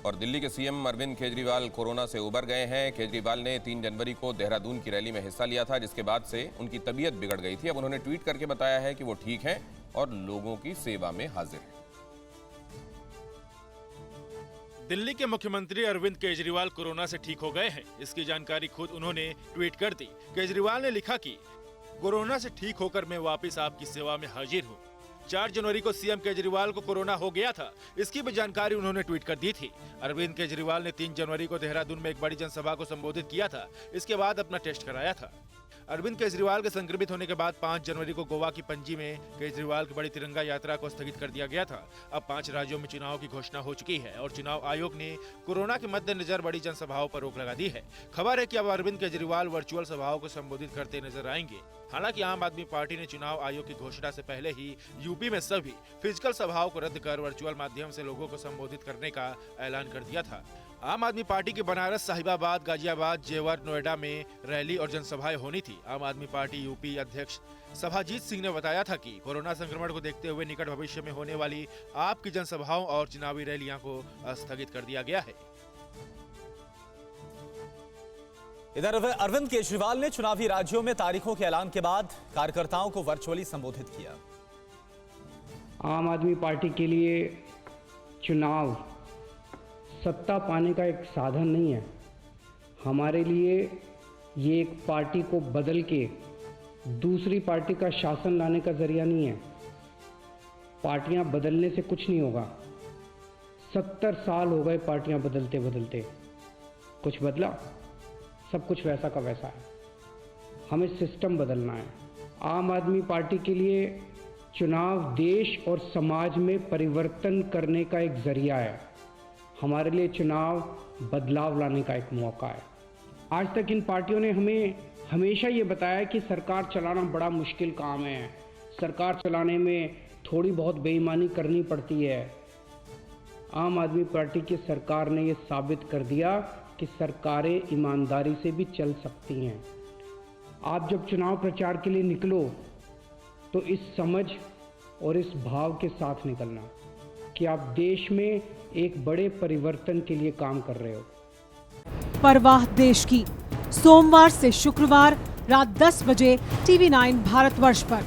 और दिल्ली के CM Arvind Kejriwal corona से उबर गए हैं। केजरीवाल ने 3 जनवरी को देहरादून की रैली में हिस्सा लिया था, जिसके बाद से उनकी तबीयत बिगड़ गई थी। अब उन्होंने ट्वीट करके बताया है कि वो ठीक हैं और लोगों की सेवा में हाजिर हैं। दिल्ली के मुख्यमंत्री अरविंद केजरीवाल कोरोना से ठीक हो गए हैं। इसकी जानकारी खुद उन्होंने ट्वीट कर दी। केजरीवाल ने लिखा कि कोरोना से ठीक होकर मैं वापस आपकी सेवा में हाजिर हूँ। 4 जनवरी को सीएम केजरीवाल को कोरोना हो गया था, इसकी भी जानकारी उन्होंने ट्वीट कर दी थी। अरविंद केजरीवाल ने 3 जनवरी को देहरादून में एक बड़ी जनसभा को संबोधित किया था। इसके बाद अपना टेस्ट कराया था। अरविंद केजरीवाल के संक्रमित होने के बाद 5 जनवरी को गोवा की पणजी में केजरीवाल की बड़ी तिरंगा यात्रा को स्थगित कर दिया गया था। अब 5 राज्यों में चुनाव की घोषणा हो चुकी है और चुनाव आयोग ने कोरोना के मद्देनजर बड़ी जनसभाओं पर रोक लगा दी है। खबर है कि अब अरविंद केजरीवाल वर्चुअल सभाओं को संबोधित करते नजर आएंगे। हालांकि आम आदमी पार्टी ने चुनाव आयोग की घोषणा से पहले ही यूपी में सभी फिजिकल सभाओं को रद्द कर वर्चुअल माध्यम से लोगों को संबोधित करने का ऐलान कर दिया था। आम आदमी पार्टी की बनारस, साहिबाबाद, गाजियाबाद, जेवर, नोएडा में रैली और जनसभाएं होनी थी। आम आदमी पार्टी यूपी अध्यक्ष सभाजीत सिंह ने बताया था कि कोरोना संक्रमण को देखते हुए निकट भविष्य में होने वाली आपकी जनसभाओं और चुनावी रैलियों को स्थगित कर दिया गया है। इधर अरविंद केजरीवाल ने चुनावी राज्यों में तारीखों के ऐलान के बाद कार्यकर्ताओं को वर्चुअली संबोधित किया। आम आदमी पार्टी के लिए चुनाव सत्ता पाने का एक साधन नहीं है। हमारे लिए ये एक पार्टी को बदल के दूसरी पार्टी का शासन लाने का जरिया नहीं है। पार्टियां बदलने से कुछ नहीं होगा। 70 साल हो गए पार्टियां बदलते बदलते, कुछ बदला? सब कुछ वैसा का वैसा है। हमें सिस्टम बदलना है। आम आदमी पार्टी के लिए चुनाव देश और समाज में परिवर्तन करने का एक जरिया है। हमारे लिए चुनाव बदलाव लाने का एक मौका है। आज तक इन पार्टियों ने हमें हमेशा ये बताया कि सरकार चलाना बड़ा मुश्किल काम है, सरकार चलाने में थोड़ी बहुत बेईमानी करनी पड़ती है। आम आदमी पार्टी की सरकार ने ये साबित कर दिया कि सरकारें ईमानदारी से भी चल सकती हैं। आप जब चुनाव प्रचार के लिए निकलो तो इस समझ और इस भाव के साथ निकलना कि आप देश में एक बड़े परिवर्तन के लिए काम कर रहे हो। परवाह देश की, सोमवार से शुक्रवार रात 10 बजे TV9 भारतवर्ष पर।